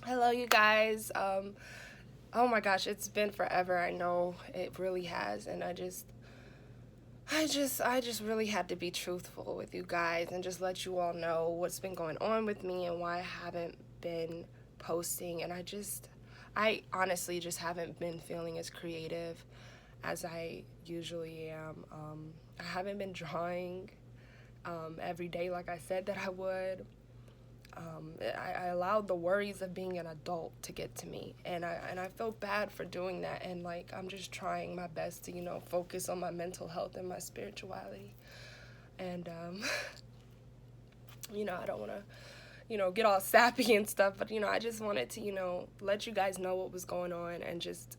Hello, you guys. Oh my gosh, it's been forever. I know it really has, and I just really had to be truthful with you guys and just let you all know what's been going on with me and why I haven't been posting. And I honestly just haven't been feeling as creative as I usually am. I haven't been drawing every day like I said that I would. I allowed the worries of being an adult to get to me, and I feel bad for doing that. And like, I'm just trying my best to focus on my mental health and my spirituality. And I don't want to get all sappy and stuff, but I just wanted to let you guys know what was going on, and just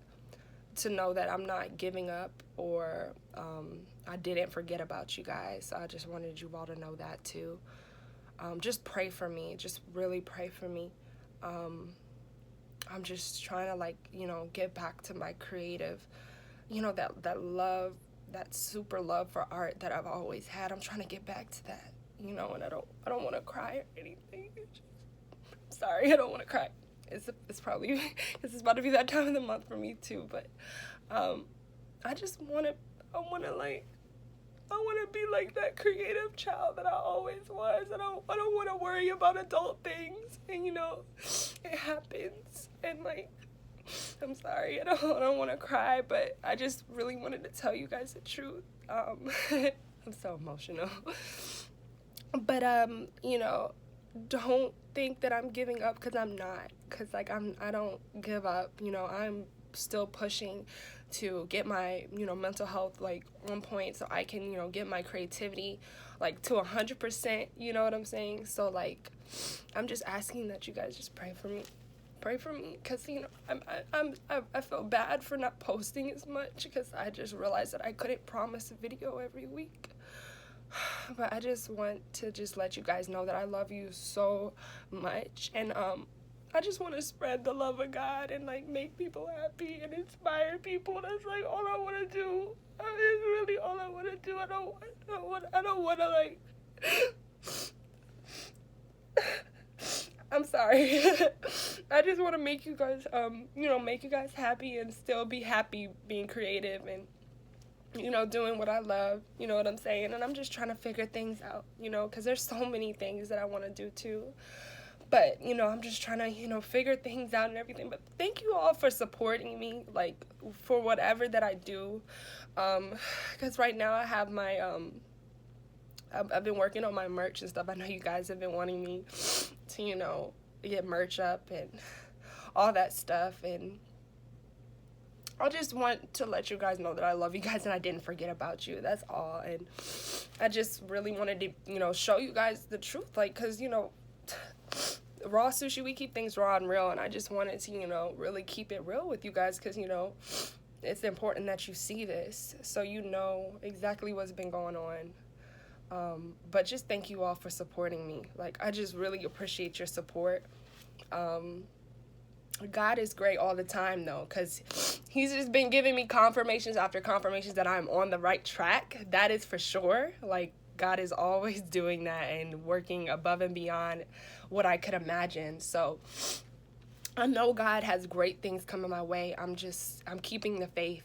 to know that I'm not giving up, or I didn't forget about you guys. So I just wanted you all to know that too. Just pray for me. Just really pray for me. I'm just trying to get back to my creative, that love, that super love for art that I've always had. I'm trying to get back to that, and I don't want to cry or anything. Sorry, I don't want to cry. It's probably because it's about to be that time of the month for me too. But I just want to. I want to be like that creative child that I always was. I don't want to worry about adult things. And it happens. And I'm sorry. I don't want to cry, but I just really wanted to tell you guys the truth. I'm so emotional. But don't think that I'm giving up, because I'm not. Because I don't give up. I'm still pushing to get my mental health on point, so I can get my creativity to 100%. You know what I'm saying? So I'm just asking that you guys just pray for me, because I feel bad for not posting as much, because I just realized that I couldn't promise a video every week. But I just want to just let you guys know that I love you so much, and I just want to spread the love of God and make people happy and inspire people. That's all I want to do. It's really all I want to do. I don't want to I'm sorry. I just want to make you guys make you guys happy, and still be happy being creative and doing what I love. You know what I'm saying? And I'm just trying to figure things out, because there's so many things that I want to do too. But, I'm just trying to, figure things out and everything. But thank you all for supporting me, for whatever that I do. Because right now I have my, I've been working on my merch and stuff. I know you guys have been wanting me to, get merch up and all that stuff. And I just want to let you guys know that I love you guys and I didn't forget about you. That's all. And I just really wanted to, show you guys the truth. Because, Rawsueshii, we keep things raw and real, and I just wanted to, really keep it real with you guys, because, it's important that you see this, so exactly what's been going on. But just thank you all for supporting me. I just really appreciate your support. God is great all the time, though, because he's just been giving me confirmations after confirmations that I'm on the right track. That is for sure. God is always doing that and working above and beyond what I could imagine. So I know God has great things coming my way. I'm keeping the faith.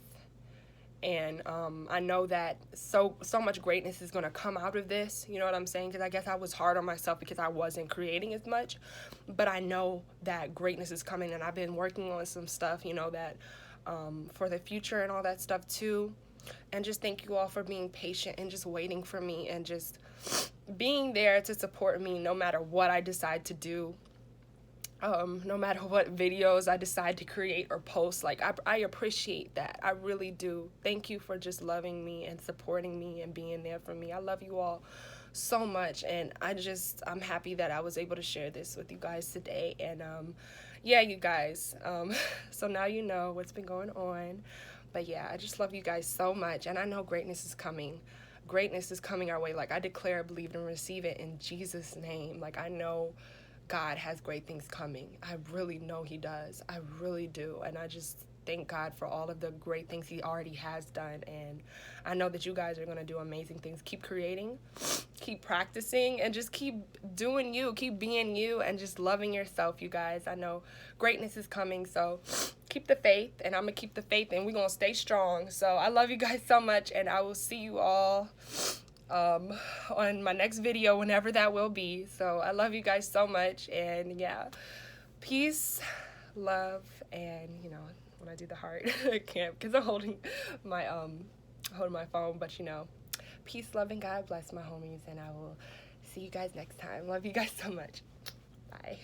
And I know that so much greatness is going to come out of this. You know what I'm saying? Because I guess I was hard on myself because I wasn't creating as much. But I know that greatness is coming, and I've been working on some stuff, that for the future and all that stuff too. And just thank you all for being patient and just waiting for me and just being there to support me no matter what I decide to do, no matter what videos I decide to create or post. I appreciate that. I really do. Thank you for just loving me and supporting me and being there for me. I love you all so much, and I'm happy that I was able to share this with you guys today. And yeah, you guys, so now you know what's been going on. But yeah, I just love you guys so much, and I know greatness is coming. Greatness is coming our way. I declare, believe, and receive it in Jesus' name. I know God has great things coming. I really know he does. I really do. And I just thank God for all of the great things he already has done. And I know that you guys are going to do amazing things. Keep creating. keep practicing, and just keep doing you, keep being you, and just loving yourself, you guys. I know greatness is coming, so keep the faith, and I'm gonna keep the faith, and we're gonna stay strong. So I love you guys so much, and I will see you all on my next video, whenever that will be. So I love you guys so much, and yeah, peace, love, and you know, when I do the heart, I can't because I'm holding my phone, but you know, peace, love, and God bless, my homies, and I will see you guys next time. Love you guys so much. Bye.